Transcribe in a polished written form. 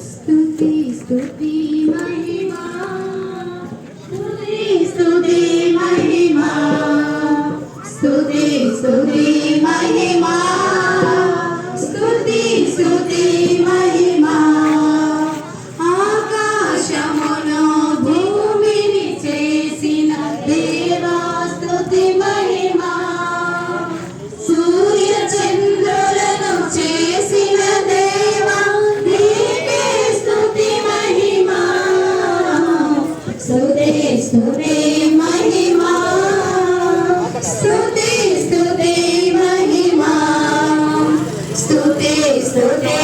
స్తుతి స్తుతి మహిమా స్తుతి స్తుతి మహిమా స్తుతి స్తుతి మహిమా స్తుతి స్తుతి మహిమా ఆకాశమును భూమిని చేసిన దేవా స్తుతి మహిమా సూర్య చంద్రులను చేసిన దేవా నీకే స్తుతి మహిమా స్తుతి స్తుతి మహిమా స్తుతి స్తుతి మహిమా స్తుతి స్తుతి